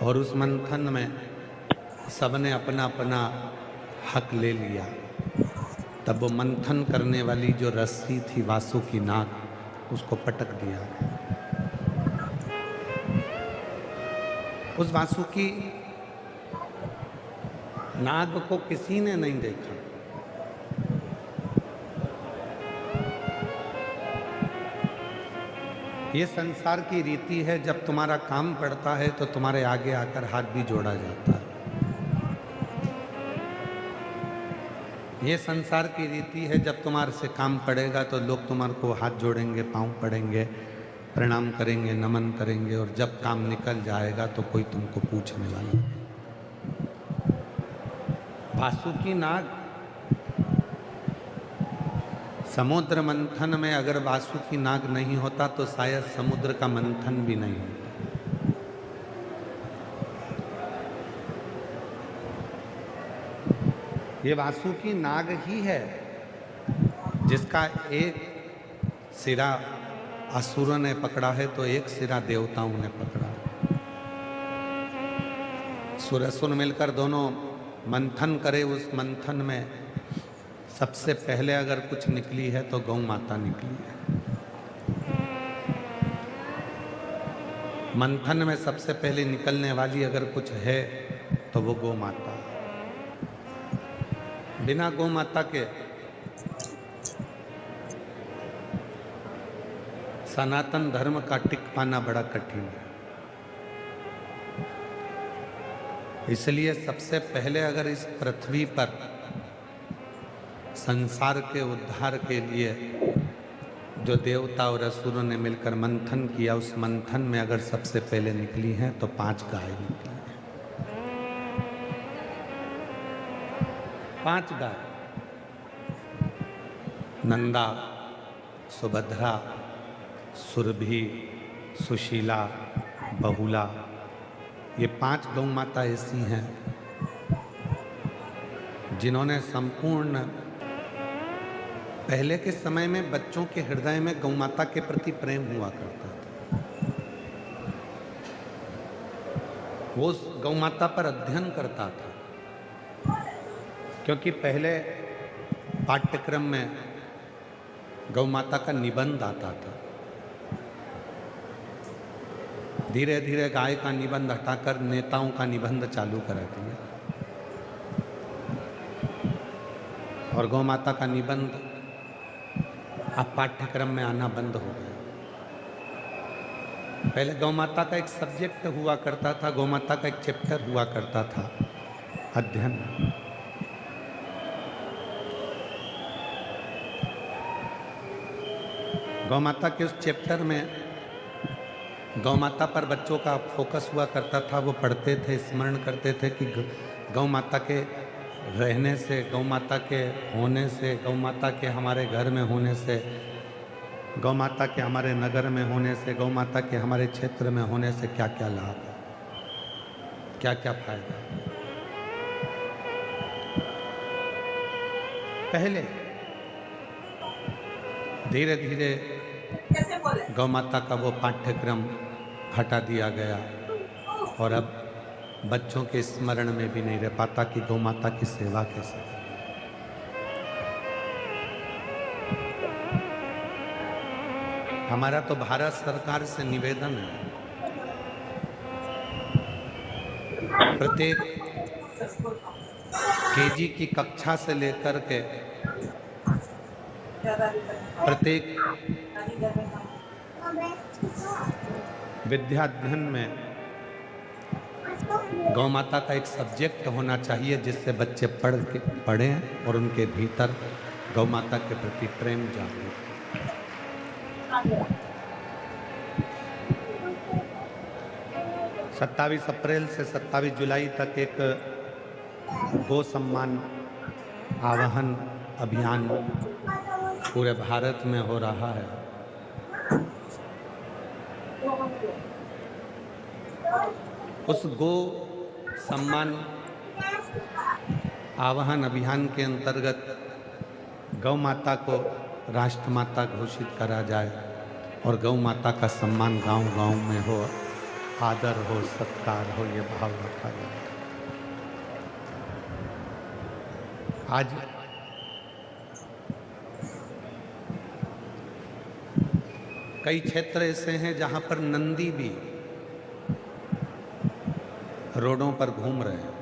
और उस मंथन में सबने अपना अपना हक ले लिया। तब वो मंथन करने वाली जो रस्सी थी वासुकी नाग, उसको पटक दिया। उस वासुकी नाग को किसी ने नहीं देखा। ये संसार की रीति है, जब तुम्हारा काम पड़ता है तो तुम्हारे आगे आकर हाथ भी जोड़ा जाता है। ये संसार की रीति है, जब तुम्हारे से काम पड़ेगा तो लोग तुम्हारे को हाथ जोड़ेंगे, पांव पड़ेंगे, प्रणाम करेंगे, नमन करेंगे, और जब काम निकल जाएगा तो कोई तुमको पूछने वाला। वासुकी नाग समुद्र मंथन में, अगर वासुकी नाग नहीं होता तो शायद समुद्र का मंथन भी नहीं होता। ये वासुकी नाग ही है जिसका एक सिरा असुरों ने पकड़ा है तो एक सिरा देवताओं ने पकड़ा। सुर असुर मिलकर दोनों मंथन करे। उस मंथन में सबसे पहले अगर कुछ निकली है तो गौ माता निकली है। मंथन में सबसे पहले निकलने वाली अगर कुछ है तो वो गौ माता। बिना गौ माता के सनातन धर्म का टिक पाना बड़ा कठिन है। इसलिए सबसे पहले अगर इस पृथ्वी पर संसार के उद्धार के लिए जो देवता और असुरों ने मिलकर मंथन किया, उस मंथन में अगर सबसे पहले निकली हैं तो 5 गाय निकली हैं। 5 गाय, नंदा, सुभद्रा, सुरभि, सुशीला, बहुला, ये 5 गौ माता ऐसी हैं जिन्होंने संपूर्ण, पहले के समय में बच्चों के हृदय में गौ माता के प्रति प्रेम हुआ करता था। वो उस गौ माता पर अध्ययन करता था, क्योंकि पहले पाठ्यक्रम में गौ माता का निबंध आता था। धीरे धीरे गाय का निबंध हटाकर नेताओं का निबंध चालू करा दिया और गौ माता का निबंध अब पाठ्यक्रम में आना बंद हो गया। पहले गौ माता का एक सब्जेक्ट हुआ करता था, गौ माता का एक चैप्टर हुआ करता था अध्ययन। गौ माता के उस चैप्टर में गौ माता पर बच्चों का फोकस हुआ करता था। वो पढ़ते थे, स्मरण करते थे कि गौ माता के रहने से, गौ माता के होने से, गौ माता के हमारे घर में होने से, गौ माता के हमारे नगर में होने से, गौ माता के हमारे क्षेत्र में होने से क्या क्या लाभ है, क्या क्या फायदा। पहले धीरे धीरे गौ माता का वो पाठ्यक्रम हटा दिया गया और अब बच्चों के स्मरण में भी नहीं रह पाता कि गौ माता की सेवा कैसे। हमारा तो भारत सरकार से निवेदन है, प्रत्येक केजी की कक्षा से लेकर के प्रत्येक विद्याध्ययन में गौ माता का एक सब्जेक्ट होना चाहिए, जिससे बच्चे पढ़ें और उनके भीतर गौ माता के प्रति प्रेम जागृत। 27 अप्रैल से 27 जुलाई तक एक गो सम्मान आवाहन अभियान पूरे भारत में हो रहा है। उस गो सम्मान आवाहन अभियान के अंतर्गत गौ माता को राष्ट्रमाता घोषित करा जाए और गौ माता का सम्मान गांव-गांव में हो, आदर हो, सत्कार हो, ये भाव रखा जाए। आज कई क्षेत्र ऐसे हैं जहां पर नंदी भी रोडों पर घूम रहे हैं।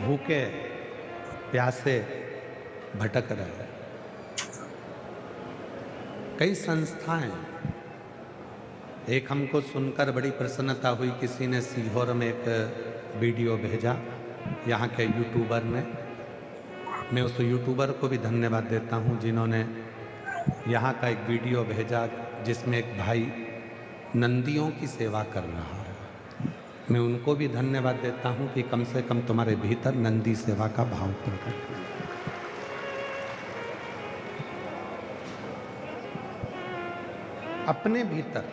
भूखे प्यासे भटक रहे हैं। कई संस्थाएं, एक हमको सुनकर बड़ी प्रसन्नता हुई, किसी ने सीहोर में एक वीडियो भेजा यहाँ के यूट्यूबर ने। मैं उस यूट्यूबर को भी धन्यवाद देता हूँ जिन्होंने यहाँ का एक वीडियो भेजा जिसमें एक भाई नंदियों की सेवा कर रहा है। मैं उनको भी धन्यवाद देता हूँ कि कम से कम तुम्हारे भीतर नंदी सेवा का भाव प्रकट हुआ। अपने भीतर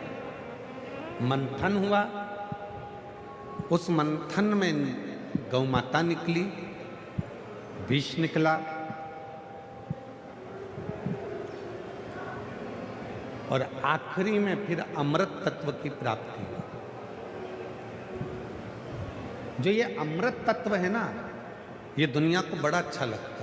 मंथन हुआ, उस मंथन में गौ माता निकली, विष निकला और आखिरी में फिर अमृत तत्व की प्राप्ति हुई। जो ये अमृत तत्व है ना, ये दुनिया को बड़ा अच्छा लगता है।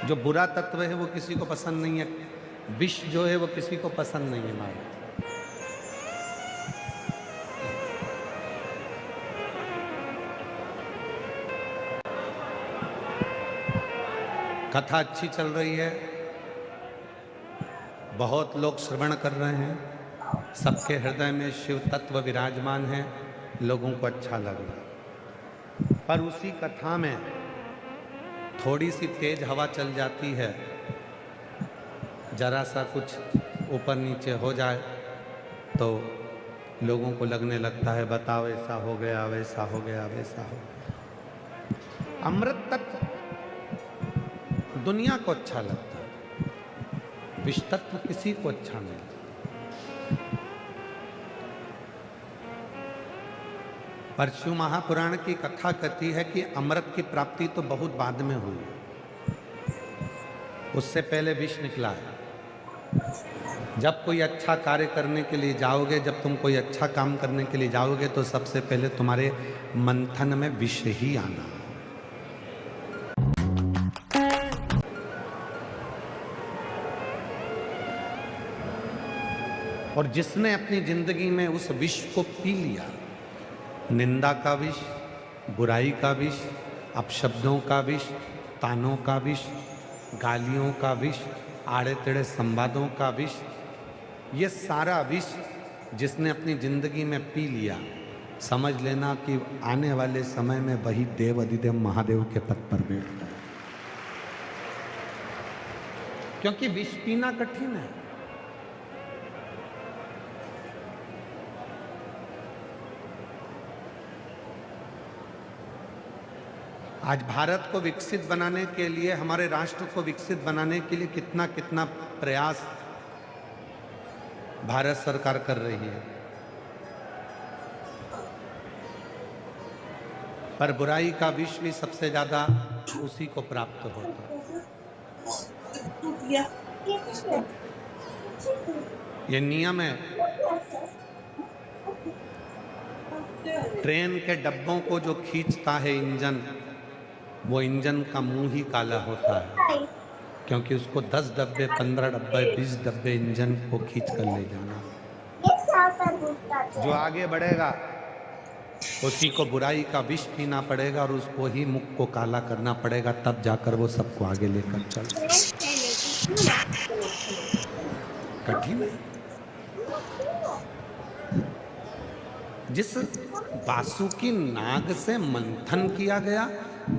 जो बुरा तत्व है वो किसी को पसंद नहीं है, विष जो है वो किसी को पसंद नहीं है। माया कथा अच्छी चल रही है, बहुत लोग श्रवण कर रहे हैं, सबके हृदय में शिव तत्व विराजमान है, लोगों को अच्छा लग रहा है। पर उसी कथा में थोड़ी सी तेज हवा चल जाती है, जरा सा कुछ ऊपर नीचे हो जाए तो लोगों को लगने लगता है बताओ ऐसा हो गया, वैसा हो गया, वैसा हो गया। अमृत तत्व दुनिया को अच्छा लगता है, विष तत्व किसी को अच्छा नहीं लगता। पर शिव महापुराण की कथा कहती है कि अमृत की प्राप्ति तो बहुत बाद में हुई, उससे पहले विष निकला है। जब कोई अच्छा कार्य करने के लिए जाओगे, जब तुम कोई अच्छा काम करने के लिए जाओगे तो सबसे पहले तुम्हारे मंथन में विष ही आना। और जिसने अपनी जिंदगी में उस विष को पी लिया, निंदा का विष, बुराई का विष, अपशब्दों का विष, तानों का विष, गालियों का विष, आड़े टेढ़े संवादों का विष, ये सारा विष जिसने अपनी जिंदगी में पी लिया, समझ लेना कि आने वाले समय में वही देव अधिदेव महादेव के पद पर बैठ गए। क्योंकि विष पीना कठिन है। आज भारत को विकसित बनाने के लिए, हमारे राष्ट्र को विकसित बनाने के लिए कितना कितना प्रयास भारत सरकार कर रही है, पर बुराई का विष भी सबसे ज्यादा उसी को प्राप्त होता है। ये नियम है। ट्रेन के डब्बों को जो खींचता है इंजन, वो इंजन का मुंह ही काला होता है, क्योंकि उसको 10 डब्बे, 15 डब्बे, 20 डब्बे इंजन को खींच कर ले जाना। जो आगे बढ़ेगा उसी को बुराई का विष पीना पड़ेगा और उसको ही मुख को काला करना पड़ेगा, तब जाकर वो सबको आगे लेकर चल। कठिन है। जिस वासुकी नाग से मंथन किया गया,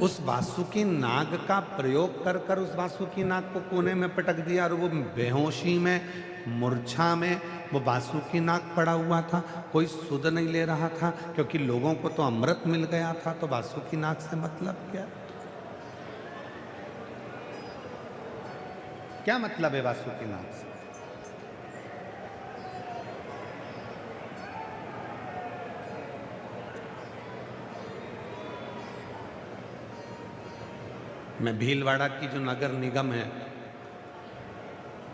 उस वासुकी नाग का प्रयोग कर कर उस वासुकी नाग को कोने में पटक दिया और वो बेहोशी में, मूर्छा में वो वासुकी नाग पड़ा हुआ था। कोई सुध नहीं ले रहा था, क्योंकि लोगों को तो अमृत मिल गया था, तो वासुकी नाग से मतलब क्या? क्या मतलब है वासुकी नाग से? मैं भीलवाड़ा की जो नगर निगम है,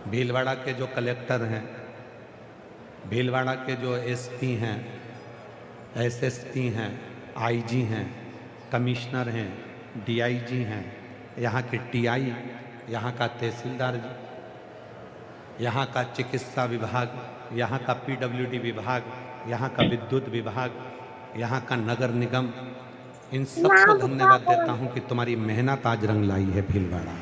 भीलवाड़ा के जो कलेक्टर हैं, भीलवाड़ा के जो एसपी हैं, एसएसपी हैं, आईजी हैं, कमिश्नर हैं, डीआईजी हैं, यहाँ के टीआई, यहाँ का तहसीलदार, यहाँ का चिकित्सा विभाग, यहाँ का पीडब्ल्यूडी विभाग, यहाँ का विद्युत विभाग, यहाँ का नगर निगम, इन सबको धन्यवाद देता हूँ कि तुम्हारी मेहनत आज रंग लाई है भीलवाड़ा।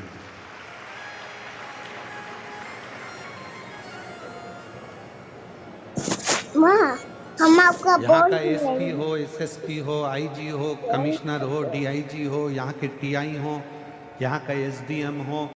हम आपका यहाँ का एसपी हो, एसएसपी हो, आईजी हो, कमिश्नर हो, डीआईजी हो, यहाँ के टीआई हो, यहाँ का एसडीएम हो,